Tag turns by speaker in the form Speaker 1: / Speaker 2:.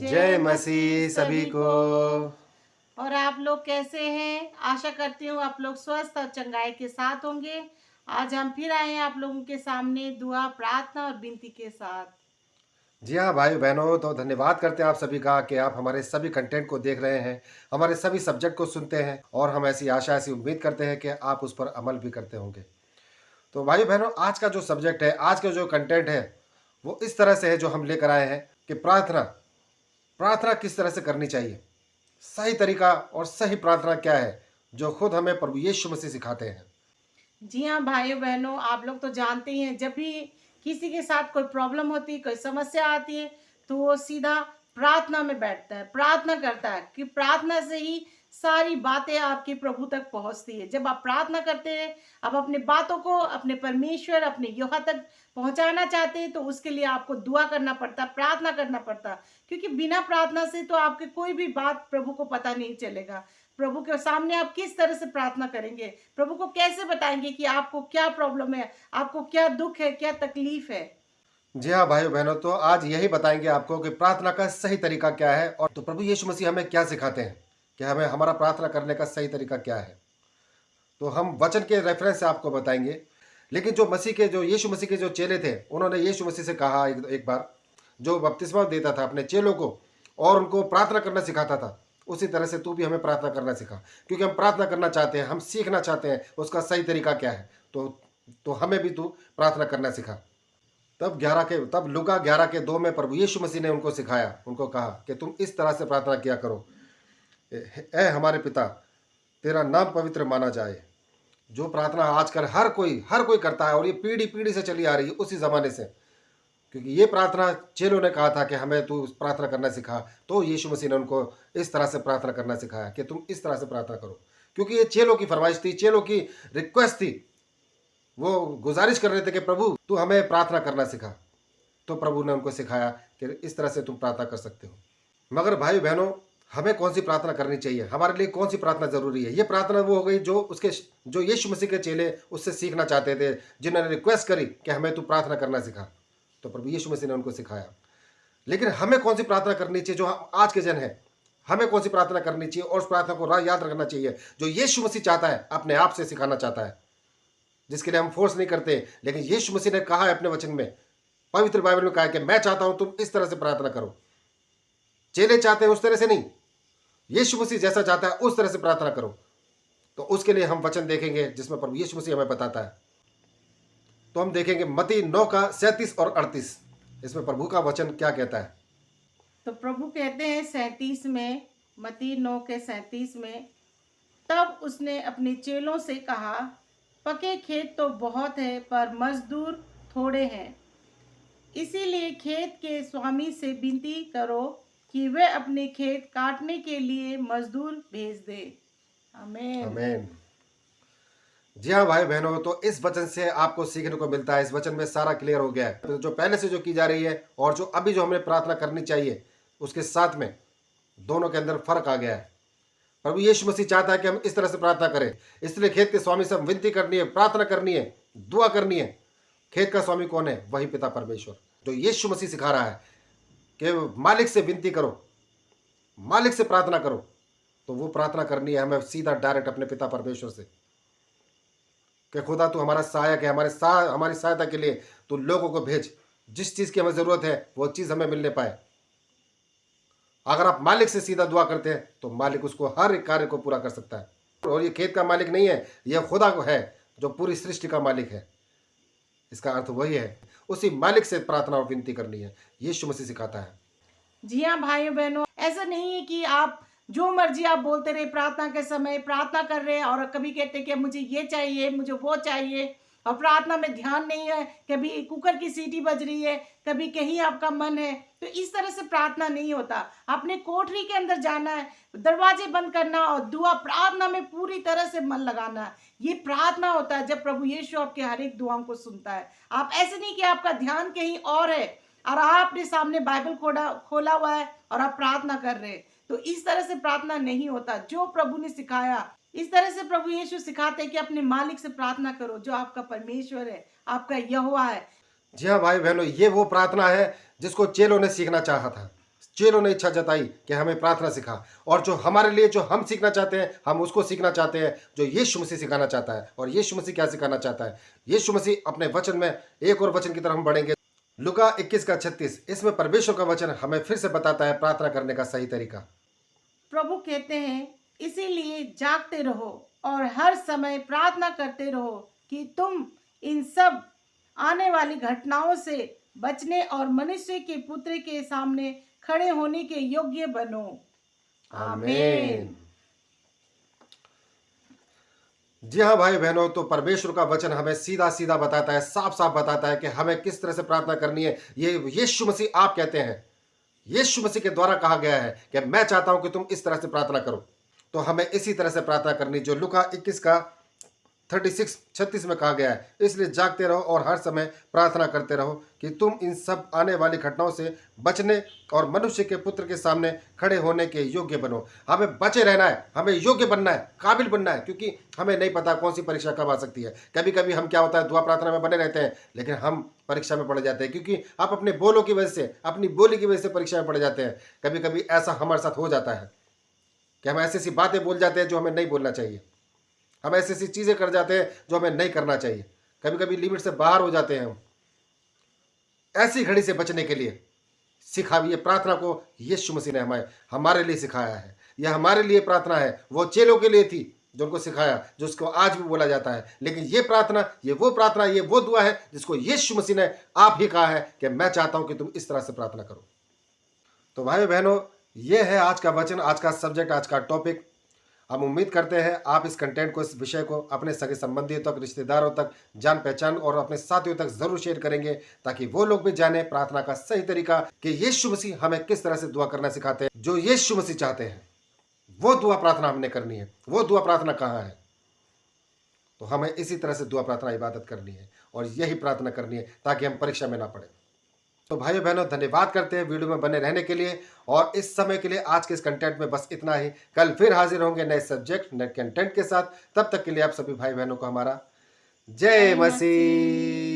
Speaker 1: जय मसीह सभी को।
Speaker 2: और आप लोग कैसे हैं? आशा करती हूँ आप लोग स्वस्थ और चंगाई के साथ होंगे। आज हम फिर आए हैं आप लोगों के सामने दुआ, प्रार्थना और विनती के साथ।
Speaker 1: जी हाँ भाई बहनों, तो धन्यवाद करते हैं आप सभी का कि आप हमारे सभी कंटेंट को देख रहे हैं, हमारे सभी सब्जेक्ट को सुनते हैं और हम ऐसी आशा ऐसी उम्मीद करते हैं कि आप उस पर अमल भी करते होंगे। तो भाई बहनों, आज का जो सब्जेक्ट है, आज का जो कंटेंट है, वो इस तरह से है जो हम लेकर आए हैं कि प्रार्थना प्रार्थना किस तरह से करनी चाहिए, सही तरीका और सही प्रार्थना क्या है, जो खुद हमें प्रभु यीशु मसीह सिखाते हैं।
Speaker 2: जी हाँ भाइयों बहनों, आप लोग तो जानते ही हैं, जब भी किसी के साथ कोई प्रॉब्लम होती है, कोई समस्या आती है, तो वो सीधा प्रार्थना में बैठता है, प्रार्थना करता है कि प्रार्थना से ही सारी बातें आपके प्रभु तक पहुंचती है। जब आप प्रार्थना करते हैं, आप अपने बातों को अपने परमेश्वर, अपने यहोवा तक पहुंचाना चाहते हैं, तो उसके लिए आपको दुआ करना पड़ता, प्रार्थना करना पड़ता, क्योंकि बिना प्रार्थना से तो आपके कोई भी बात प्रभु को पता नहीं चलेगा। प्रभु के सामने आप किस तरह से प्रार्थना करेंगे? प्रभु को कैसे बताएंगे कि आपको क्या प्रॉब्लम है, आपको क्या दुख है, क्या तकलीफ है?
Speaker 1: जी हाँ भाइयों बहनों, तो आज यही बताएंगे आपको कि प्रार्थना का सही तरीका क्या है और तो प्रभु यीशु मसीह हमें क्या सिखाते हैं कि हमें हमारा प्रार्थना करने का सही तरीका क्या है। तो हम वचन के रेफरेंस से आपको बताएंगे। लेकिन जो यीशु मसीह के जो चेले थे, उन्होंने यीशु मसीह से कहा एक बार, जो बपतिस्मा देता था अपने चेलों को और उनको प्रार्थना करना सिखाता था, उसी तरह से तू भी हमें प्रार्थना करना सिखा, क्योंकि हम प्रार्थना करना चाहते हैं, हम सीखना चाहते हैं उसका सही तरीका क्या है। तो हमें भी तू प्रार्थना करना सिखा। तब लूका 11:2 में प्रभु यीशु मसीह ने उनको सिखाया, उनको कहा कि तुम इस तरह से प्रार्थना किया करो, ए हमारे पिता, तेरा नाम पवित्र माना जाए। जो प्रार्थना आजकल हर कोई करता है और ये पीढ़ी पीढ़ी से चली आ रही है उसी ज़माने से, क्योंकि ये प्रार्थना चेलों ने कहा था कि हमें तू प्रार्थना करना सिखा, तो यीशु मसीह ने उनको इस तरह से प्रार्थना करना सिखाया कि तुम इस तरह से प्रार्थना करो, क्योंकि ये चेलों की फरमाइश थी, चेलों की रिक्वेस्ट थी। वो गुजारिश कर रहे थे कि प्रभु तू हमें प्रार्थना करना सिखा। तो प्रभु ने उनको सिखाया कि इस तरह से तुम प्रार्थना कर सकते हो। मगर भाई बहनों, हमें कौन सी प्रार्थना करनी चाहिए, हमारे लिए कौन सी प्रार्थना जरूरी है? ये प्रार्थना वो हो गई जो यीशु मसीह के चेले उससे सीखना चाहते थे, जिन्होंने रिक्वेस्ट करी कि हमें तू प्रार्थना करना सिखा, तो प्रभु यीशु मसीह ने उनको सिखाया। लेकिन हमें कौन सी प्रार्थना करनी चाहिए, जो आज के जन है, हमें कौन सी प्रार्थना करनी चाहिए और उस प्रार्थना को याद रखना चाहिए जो यीशु मसीह चाहता है, अपने आप से सिखाना चाहता है, जिसके लिए हम फोर्स नहीं करते। लेकिन यीशु मसीह ने कहा है अपने वचन में, पवित्र बाइबल में कहा है कि मैं चाहता हूं तुम इस तरह से प्रार्थना करो। चेले चाहते हैं उस तरह से नहीं, यीशु मसीह जैसा चाहता है उस तरह से प्रार्थना करो। तो उसके लिए हम वचन देखेंगे जिसमें प्रभु यीशु मसीह हमें बताता है। तो हम देखेंगे मत्ती 9:37 और 38, इसमें प्रभु का वचन क्या कहता है।
Speaker 2: तो प्रभु कहते हैं 37 में, मत्ती 9:37 में, तब उसने अपने चेलों से कहा, पके खेत तो बहुत है पर मजदूर थोड़े हैं, इसीलिए खेत के स्वामी से विनती करो कि वे अपने खेत काटने के लिए मजदूर भेज दे। आमीन।
Speaker 1: आमीन। जी हाँ भाई बहनों, तो इस वचन से आपको सीखने को मिलता है, इस वचन में सारा क्लियर हो गया है। तो जो पहले से जो की जा रही है और जो अभी जो हमें प्रार्थना करनी चाहिए, उसके साथ में दोनों के अंदर फर्क आ गया है। प्रभु यीशु मसीह चाहता है कि हम इस तरह से प्रार्थना करें, इसलिए खेत के स्वामी से हम विनती करनी है, प्रार्थना करनी है, दुआ करनी है। खेत का स्वामी कौन है? वही पिता परमेश्वर, जो यीशु मसीह सिखा रहा है कि मालिक से विनती करो, मालिक से प्रार्थना करो। तो वो प्रार्थना करनी है हमें सीधा डायरेक्ट अपने पिता परमेश्वर से कि खुदा तू हमारा सहायक है, हमारी सहायता के लिए तू लोगों को भेज, जिस चीज़ की हमें ज़रूरत है वो चीज़ हमें मिलने पाए। अगर आप मालिक से सीधा दुआ करते हैं तो मालिक उसको हर एक कार्य को पूरा कर सकता है। और ये खेत का मालिक नहीं है, यह खुदा को है जो पूरी सृष्टि का मालिक है। इसका अर्थ वही है, उसी मालिक से प्रार्थना और विनती करनी है, यीशु मसीह सिखाता है।
Speaker 2: जी हाँ भाइयों बहनों, ऐसा नहीं है कि आप जो मर्जी आप बोलते रहे, प्रार्थना के समय प्रार्थना कर रहे हैं और कभी कहते कि मुझे ये चाहिए, मुझे वो चाहिए, और प्रार्थना में ध्यान नहीं है, कभी कुकर की सीटी बज रही है, कभी कहीं आपका मन है। तो इस तरह से प्रार्थना नहीं होता। अपने कोठरी के अंदर जाना है, दरवाजे बंद करना और दुआ प्रार्थना में पूरी तरह से मन लगाना है। ये प्रार्थना होता है जब प्रभु यीशु आपके हर एक दुआओं को सुनता है। आप ऐसे नहीं कि आपका ध्यान कहीं और है और आपने सामने बाइबल खोला हुआ है और आप प्रार्थना कर रहे हैं। तो इस तरह से प्रार्थना नहीं होता। जो प्रभु ने सिखाया, इस तरह से प्रभु यीशु सिखाते हैं कि अपने मालिक से प्रार्थना करो, जो आपका परमेश्वर है, आपका यहोवा है।
Speaker 1: जी हाँ भाई बहनों, ये वो प्रार्थना है जिसको चेलों ने सीखना चाहा था। चेलों ने इच्छा जताई कि हमें प्रार्थना सिखा, और जो हमारे लिए जो हम सीखना चाहते हैं हम उसको सीखना चाहते हैं जो यीशु मसीह सिखाना चाहता है। और यीशु मसीह क्या सिखाना चाहता है? यीशु मसीह अपने वचन में एक और वचन की तरफ हम बढ़ेंगे, लुका 21:36। इसमें परमेश्वर का वचन हमें फिर से बताता है प्रार्थना करने का सही तरीका।
Speaker 2: प्रभु कहते हैं, इसीलिए जागते रहो और हर समय प्रार्थना करते रहो कि तुम इन सब आने वाली घटनाओं से बचने और मनुष्य के पुत्र के सामने खड़े होने के योग्य बनो। आमीन।
Speaker 1: जी हाँ भाई बहनों, तो परमेश्वर का वचन हमें सीधा सीधा बताता है, साफ साफ बताता है कि हमें किस तरह से प्रार्थना करनी है। ये यीशु मसीह आप कहते हैं, यीशु मसीह के द्वारा कहा गया है कि मैं चाहता हूं कि तुम इस तरह से प्रार्थना करो। तो हमें इसी तरह से प्रार्थना करनी जो लुका 21:36 में कहा गया है। इसलिए जागते रहो और हर समय प्रार्थना करते रहो कि तुम इन सब आने वाली घटनाओं से बचने और मनुष्य के पुत्र के सामने खड़े होने के योग्य बनो। हमें बचे रहना है, हमें योग्य बनना है, काबिल बनना है, क्योंकि हमें नहीं पता कौन सी परीक्षा कब आ सकती है। कभी कभी हम क्या होता है, दुआ प्रार्थना में बने रहते हैं लेकिन हम परीक्षा में पड़ जाते हैं, क्योंकि आप अपने बोलों की वजह से, अपनी बोली की वजह से परीक्षा में पड़ जाते हैं। कभी कभी ऐसा हमारे साथ हो जाता है कि हम ऐसी ऐसी बातें बोल जाते हैं जो हमें नहीं बोलना चाहिए, हम ऐसी ऐसी चीज़ें कर जाते हैं जो हमें नहीं करना चाहिए, कभी कभी लिमिट से बाहर हो जाते हैं हम। ऐसी घड़ी से बचने के लिए सिखाइए प्रार्थना को यीशु मसीह ने हमारे लिए सिखाया है। यह हमारे लिए प्रार्थना है, वो चेलों के लिए थी जो उनको सिखाया, जो उसको आज भी बोला जाता है। लेकिन ये प्रार्थना, ये वो दुआ है जिसको यीशु मसीह ने आप ही कहा है कि मैं चाहता हूं कि तुम इस तरह से प्रार्थना करो। तो भाई बहनों, ये है आज का वचन, आज का सब्जेक्ट, आज का टॉपिक। हम उम्मीद करते हैं आप इस कंटेंट को, इस विषय को अपने सगे संबंधियों तक, रिश्तेदारों तक, जान पहचान और अपने साथियों तक जरूर शेयर करेंगे, ताकि वो लोग भी जाने प्रार्थना का सही तरीका कि यीशु मसीह हमें किस तरह से दुआ करना सिखाते हैं। जो यीशु मसीह चाहते हैं वो दुआ प्रार्थना हमने करनी है। वो दुआ प्रार्थना कहाँ है? तो हमें इसी तरह से दुआ प्रार्थना इबादत करनी है और यही प्रार्थना करनी है ताकि हम परीक्षा में ना पड़े। तो भाइयों बहनों, धन्यवाद करते हैं वीडियो में बने रहने के लिए, और इस समय के लिए आज के इस कंटेंट में बस इतना ही। कल फिर हाजिर होंगे नए सब्जेक्ट, नए कंटेंट के साथ। तब तक के लिए आप सभी भाई बहनों को हमारा जय मसीह।